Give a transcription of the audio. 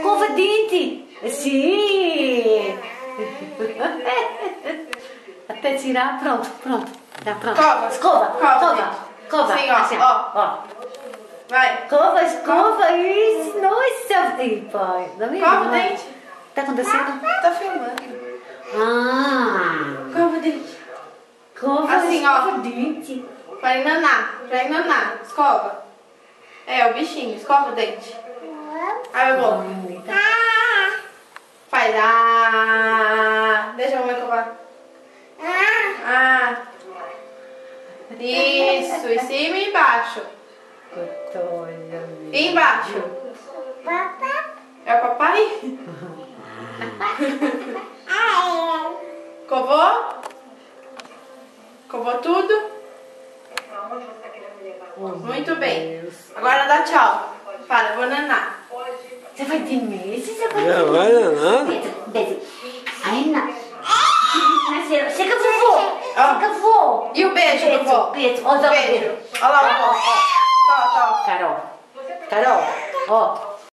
Cova dente. Sim. Até tirar, pronto. Tá pronto. Cova. Sim, Assim, ó. Vai. Escova, isso. Nossa, pai. Cova o dente. Tá acontecendo? Tá filmando. Cova o dente. Assim, Escova ó. dente. Pra enganar. Escova. É, o bichinho. Escova o dente. Abre a boca. Faz. Deixa a mamãe covar. Isso. Em cima e embaixo. E embaixo. É o papai? Covou? Covou tudo? Muito bem. Agora dá tchau. Fala, vou nanar. Você vai ter medo? Você Já vai nanar? Beijo. Ainda. Chega, vovô. E o beijo, vovô? Beijo. Olha lá o Beijo. Olha lá o vovô. Tó. Carol. Ó.